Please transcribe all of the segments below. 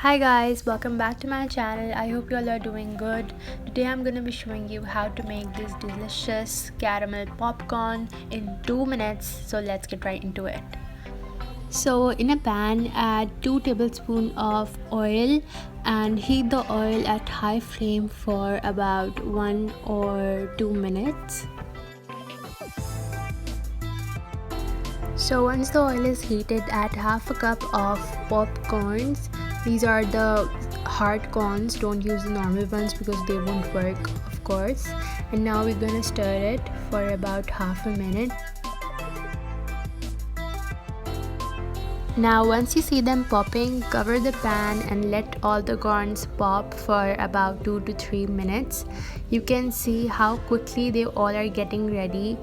Hi guys, welcome back to my channel. I hope you all are doing good. Today I'm going to be showing you how to make this delicious caramel popcorn in 2 minutes. So let's get right into it. So in a pan, add 2 tablespoons of oil and heat the oil at high flame for about 1 or 2 minutes. So once the oil is heated, add half a cup of popcorns. These are the hard corns, don't use the normal ones because they won't work, of course. And now we're gonna stir it for about half a minute. Now once you see them popping, cover the pan and let all the corns pop for about 2 to 3 minutes. You can see how quickly they all are getting ready.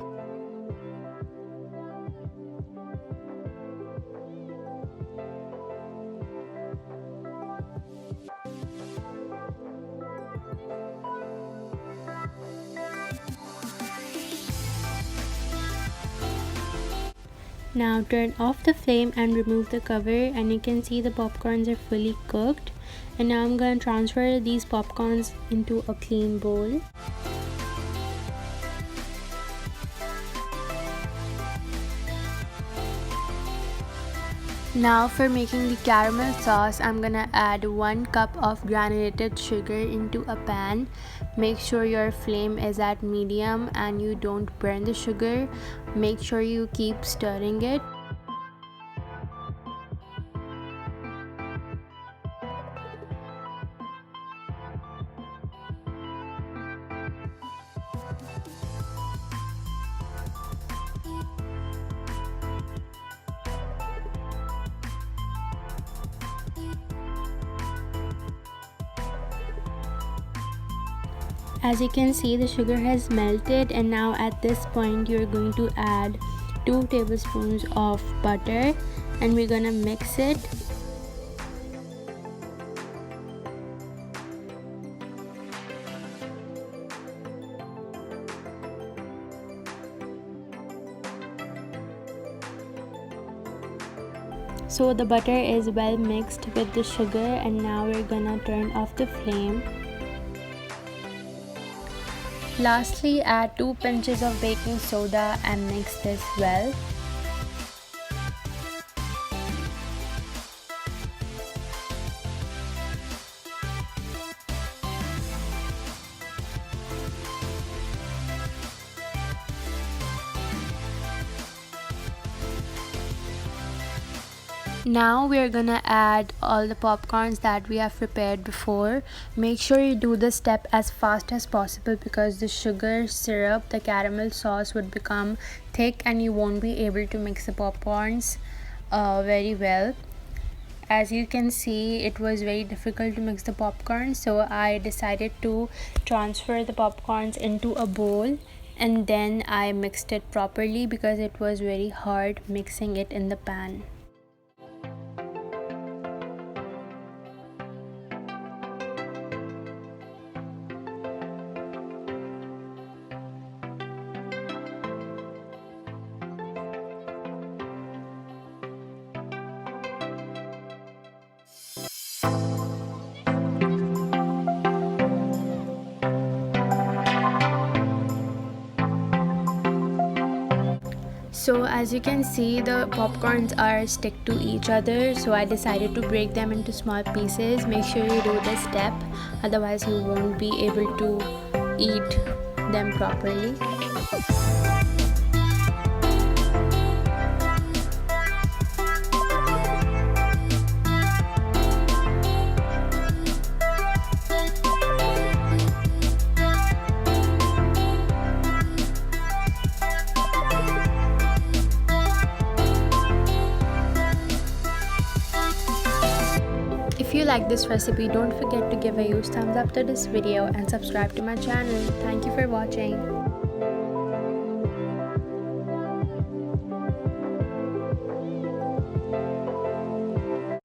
Now turn off the flame and remove the cover, and you can see the popcorns are fully cooked. And now I'm going to transfer these popcorns into a clean bowl. Now for making the caramel sauce, I'm gonna add 1 cup of granulated sugar into a pan. Make sure your flame is at medium and you don't burn the sugar. Make sure you keep stirring it. As you can see, the sugar has melted, and now at this point you're going to add 2 tablespoons of butter and we're gonna mix it. So the butter is well mixed with the sugar, and now we're gonna turn off the flame. Lastly, add 2 pinches of baking soda and mix this well. Now we are gonna add all the popcorns that we have prepared before. Make sure you do this step as fast as possible because the sugar syrup, the caramel sauce would become thick and you won't be able to mix the popcorns very well. As you can see, it was very difficult to mix the popcorn, so I decided to transfer the popcorns into a bowl and then I mixed it properly because it was very hard mixing it in the pan. So as you can see, the popcorns are stick to each other, so I decided to break them into small pieces. Make sure you do this step, otherwise you won't be able to eat them properly. If you like this recipe, don't forget to give a huge thumbs up to this video and subscribe to my channel. Thank you for watching.